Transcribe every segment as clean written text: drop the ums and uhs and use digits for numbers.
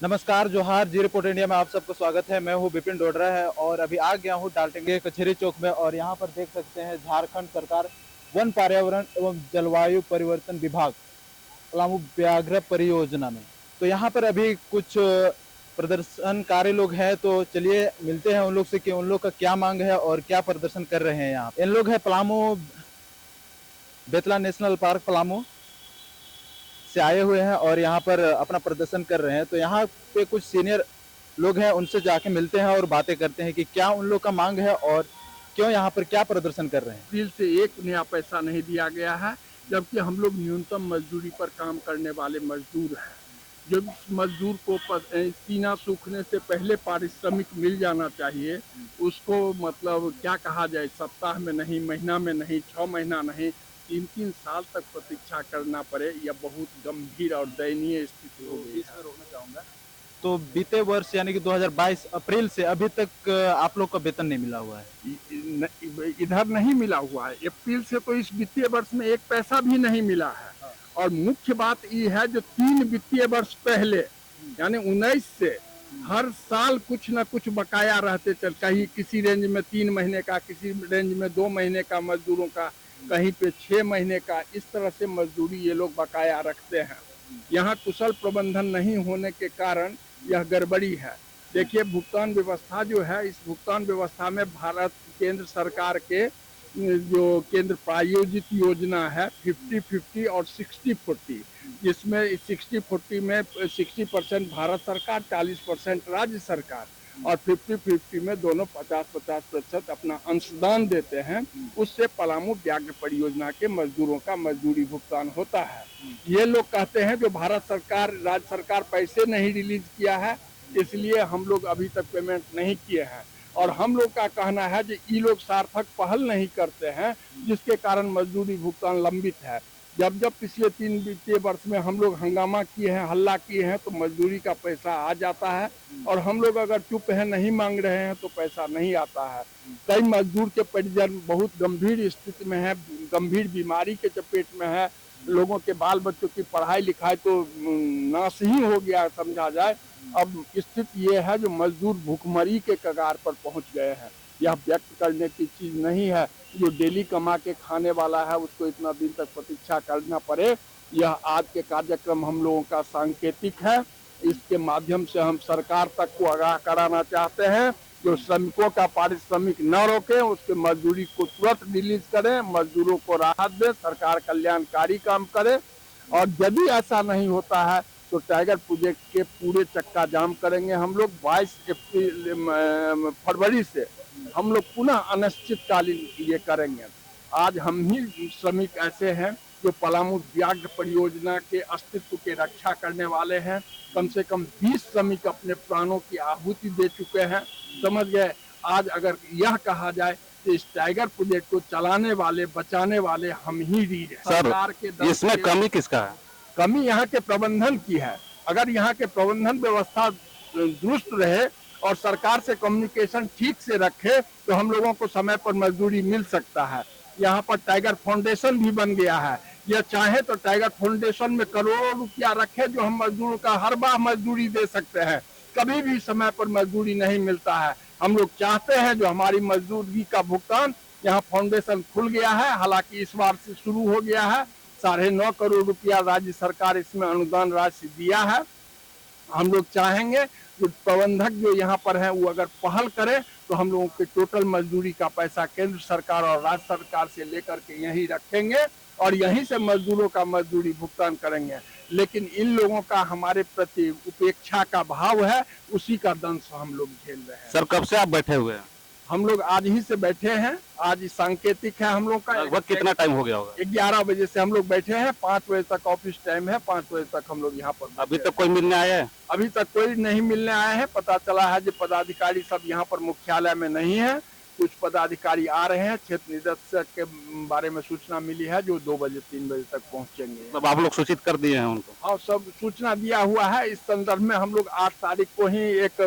नमस्कार, जोहार, जी report India में आप सबको स्वागत है। मैं हूँ विपिन डोडरा है और अभी आ गया हूँ डाल्टनगंज कचहरी चौक में और यहाँ पर देख सकते हैं झारखंड सरकार वन पर्यावरण एवं जलवायु परिवर्तन विभाग पलामू व्याघ्र परियोजना में। तो यहाँ पर अभी कुछ प्रदर्शनकारी लोग हैं, तो चलिए मिलते हैं उन लोग से कि उन लोग का क्या मांग है और क्या प्रदर्शन कर रहे हैं। यहाँ इन लोग हैं पलामू बेतला नेशनल पार्क पलामू से आए हुए हैं और यहाँ पर अपना प्रदर्शन कर रहे हैं। तो यहाँ पे कुछ सीनियर लोग हैं, उनसे जाके मिलते हैं और बातें करते हैं कि क्या उन लोग का मांग है और क्यों यहाँ पर क्या प्रदर्शन कर रहे हैं। अप्रैल से एक नया पैसा नहीं दिया गया है, जबकि हम लोग न्यूनतम मजदूरी पर काम करने वाले मजदूर हैं। जो मजदूर को सीना सूखने से पहले पारिश्रमिक मिल जाना चाहिए, उसको मतलब क्या कहा जाए, सप्ताह में नहीं, महीना में नहीं, 6 महीना नहीं, 3-3 साल तक प्रतीक्षा करना पड़े, यह बहुत गंभीर और दयनीय स्थिति हो गई है। रोकना चाहूंगा, तो बीते वर्ष यानी कि 2022 अप्रैल से अभी तक आप लोग का वेतन नहीं मिला हुआ है। इधर नहीं मिला हुआ है। अप्रैल से तो इस वित्तीय वर्ष में एक पैसा भी नहीं मिला है। और मुख्य बात ये है, जो 3 वित्तीय वर्ष पहले यानी 19 से हर साल कुछ न कुछ बकाया रहते चल, कहीं किसी रेंज में 3 महीने का, किसी रेंज में 2 महीने का मजदूरों का, कहीं पे 6 महीने का, इस तरह से मजदूरी ये लोग बकाया रखते हैं। यहाँ कुशल प्रबंधन नहीं होने के कारण यह गड़बड़ी है। देखिए, भुगतान व्यवस्था जो है, इस भुगतान व्यवस्था में भारत केंद्र सरकार के जो केंद्र प्रायोजित योजना है 50-50 और 60-40, जिसमें 60-40 में 60% भारत सरकार, 40% राज्य सरकार और 50-50 में दोनों 50-50% अपना अंशदान देते हैं। उससे पलामू व्याघ्र परियोजना के मजदूरों का मजदूरी भुगतान होता है। ये लोग कहते हैं जो भारत सरकार, राज्य सरकार पैसे नहीं रिलीज किया है, इसलिए हम लोग अभी तक पेमेंट नहीं किए हैं। और हम लोग का कहना है कि ये लोग सार्थक पहल नहीं करते हैं, जिसके कारण मजदूरी भुगतान लंबित है। जब जब पिछले 3 वित्तीय वर्ष में हम लोग हंगामा किए हैं, हल्ला किए हैं, तो मजदूरी का पैसा आ जाता है, और हम लोग अगर चुप है, नहीं मांग रहे हैं, तो पैसा नहीं आता है। कई मजदूर के परिजन बहुत गंभीर स्थिति में है, गंभीर बीमारी के चपेट में है। लोगों के बाल बच्चों की पढ़ाई लिखाई तो नाश ही हो गया समझा जाए। अब स्थिति ये है, जो मजदूर भूखमरी के कगार पर पहुंच गए हैं। यह व्यक्त करने की चीज नहीं है। जो डेली कमा के खाने वाला है, उसको इतना दिन तक प्रतीक्षा करना पड़े, यह आज के कार्यक्रम हम लोगों का सांकेतिक है। इसके माध्यम से हम सरकार तक को आगाह कराना चाहते हैं, जो श्रमिकों का पारिश्रमिक न रोके, उसके मजदूरी को तुरंत रिलीज करें, मजदूरों को राहत दे, सरकार कल्याणकारी काम करे। और यदि ऐसा नहीं होता है तो टाइगर प्रोजेक्ट के पूरे चक्का जाम करेंगे हम लोग। 22 फरवरी से हम लोग पुनः अनिश्चितकालीन ये करेंगे। आज हम ही श्रमिक ऐसे हैं जो पलामू व्याघ्र परियोजना के अस्तित्व के रक्षा करने वाले हैं। कम से कम 20 श्रमिक अपने प्राणों की आहुति दे चुके हैं, समझ गए। आज अगर यह कहा जाए कि इस टाइगर प्रोजेक्ट को चलाने वाले, बचाने वाले हम ही रीढ़ हैं। सरकार के इसमें कमी किसका है? कमी यहाँ के प्रबंधन की है। अगर यहाँ के प्रबंधन व्यवस्था दुरुस्त रहे और सरकार से कम्युनिकेशन ठीक से रखे, तो हम लोगों को समय पर मजदूरी मिल सकता है। यहाँ पर टाइगर फाउंडेशन भी बन गया है। यह चाहे तो टाइगर फाउंडेशन में करोड़ों रुपया रखे, जो हम मजदूरों का हर बार मजदूरी दे सकते हैं। कभी भी समय पर मजदूरी नहीं मिलता है। हम लोग चाहते हैं जो हमारी मजदूरी का भुगतान, यहाँ फाउंडेशन खुल गया है, हालांकि इस बार से शुरू हो गया है। 9.5 करोड़ रुपया राज्य सरकार इसमें अनुदान राशि दिया है। हम लोग चाहेंगे जो प्रबंधक जो यहाँ पर है, वो अगर पहल करे, तो हम लोगों के टोटल मजदूरी का पैसा केंद्र सरकार और राज्य सरकार से लेकर के यहीं रखेंगे और यहीं से मजदूरों का मजदूरी भुगतान करेंगे। लेकिन इन लोगों का हमारे प्रति उपेक्षा का भाव है, उसी का दंश हम लोग झेल रहे हैं। सर, कब से आप बैठे हुए हैं? हम लोग आज ही से बैठे हैं। आज सांकेतिक है हम लोग का। लगभग कितना टाइम हो गया होगा? 11 बजे से हम लोग बैठे हैं। 5 बजे तक ऑफिस टाइम है। 5 बजे तक हम लोग यहाँ पर। अभी तक कोई मिलने आया है? अभी तक कोई नहीं मिलने आए हैं। पता चला है जो पदाधिकारी सब यहाँ पर मुख्यालय में नहीं है। कुछ पदाधिकारी आ रहे हैं। क्षेत्र निदेशक के बारे में सूचना मिली है, जो 2 बजे 3 बजे तक पहुँचेंगे। तब आप लोग सूचित कर दिए हैं उनको? हाँ, सब सूचना दिया हुआ है। इस संदर्भ में हम लोग 8 तारीख को ही एक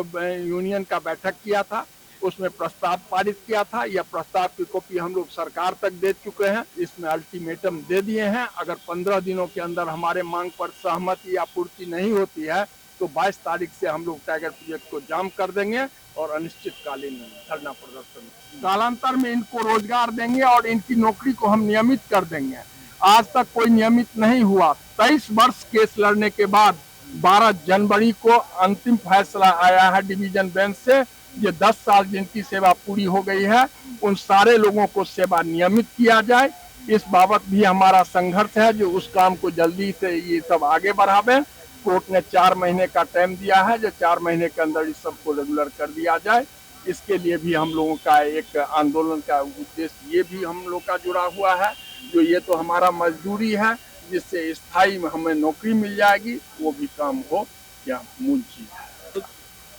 यूनियन का बैठक किया था, उसमें प्रस्ताव पारित किया था। यह प्रस्ताव की कॉपी हम लोग सरकार तक दे चुके हैं। इसमें अल्टीमेटम दे दिए हैं। अगर 15 दिनों के अंदर हमारे मांग पर सहमति या पूर्ति नहीं होती है, तो 22 तारीख से हम लोग टाइगर प्रोजेक्ट को जाम कर देंगे और अनिश्चितकालीन धरना प्रदर्शन। कालांतर में इनको रोजगार देंगे और इनकी नौकरी को हम नियमित कर देंगे। आज तक कोई नियमित नहीं हुआ। 23 वर्ष केस लड़ने के बाद 12 जनवरी को अंतिम फैसला आया है डिवीजन बेंच से। ये 10 साल जिनकी सेवा पूरी हो गई है उन सारे लोगों को सेवा नियमित किया जाए। इस बाबत भी हमारा संघर्ष है, जो उस काम को जल्दी से ये सब आगे बढ़ावे। कोर्ट ने 4 महीने का टाइम दिया है, जो 4 महीने के अंदर इस सबको रेगुलर कर दिया जाए। इसके लिए भी हम लोगों का एक आंदोलन का उद्देश्य ये भी हम लोग का जुड़ा हुआ है। जो ये तो हमारा मजदूरी है, जिससे स्थायी हमें नौकरी मिल जाएगी, वो भी काम हो, यह मूल चीज है।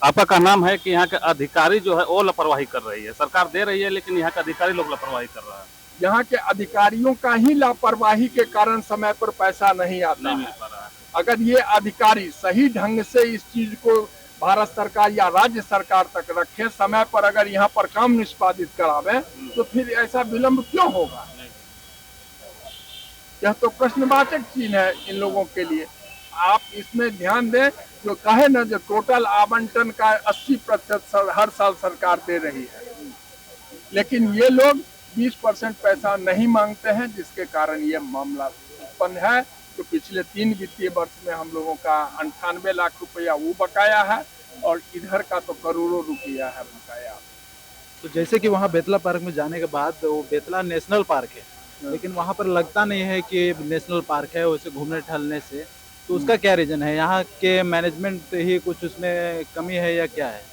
आपका का नाम है कि यहाँ के अधिकारी जो है वो लापरवाही कर रही है, सरकार दे रही है लेकिन यहाँ के अधिकारी लोग लापरवाही कर रहा है। यहाँ के अधिकारियों का ही लापरवाही के कारण समय पर पैसा नहीं आता नहीं मिल है। पा रहा है। अगर ये अधिकारी सही ढंग से इस चीज को भारत सरकार या राज्य सरकार तक रखे, समय पर अगर यहाँ पर काम निष्पादित करावे, तो फिर ऐसा विलंब क्यों होगा? यह तो प्रश्नवाचक चीज है इन लोगों के लिए। आप इसमें ध्यान दें, जो कहे न, जो टोटल आवंटन का 80% हर साल सरकार दे रही है, लेकिन ये लोग 20% पैसा नहीं मांगते हैं, जिसके कारण ये मामला उत्पन्न है। तो पिछले 3 वित्तीय वर्ष में हम लोगों का 98 लाख रुपया वो बकाया है और इधर का तो करोड़ों रुपया है बकाया। तो जैसे कि वहाँ बेतला पार्क में जाने के बाद वो बेतला नेशनल पार्क है, लेकिन वहाँ पर लगता नहीं है कि नेशनल पार्क है, उसे घूमने टहलने से। तो उसका क्या रीजन है? यहाँ के मैनेजमेंट ही कुछ उसमें कमी है या क्या है?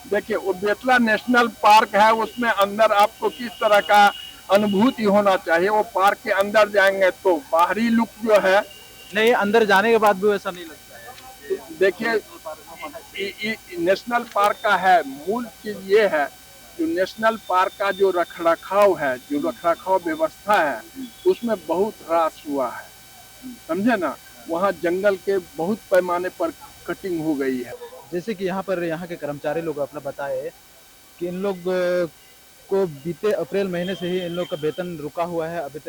देखिए, वो बेतला नेशनल पार्क है, उसमें अंदर आपको किस तरह का अनुभूति होना चाहिए। वो पार्क के अंदर जाएंगे तो बाहरी लुक जो है, नहीं, अंदर जाने के बाद भी वैसा नहीं लगता है। देखिए, नेशनल पार्क का है मूल चीज ये है, जो नेशनल पार्क का जो रखरखाव है, जो रखरखाव व्यवस्था है, उसमें बहुत ह्रास हुआ है, समझे ना। वहाँ जंगल के बहुत पैमाने पर कटिंग हो गई है। जैसे कि यहाँ पर यहाँ के कर्मचारी लोग अपना बताए कि इन लोग को बीते अप्रैल महीने से ही इन लोग का वेतन रुका हुआ है, अभी तक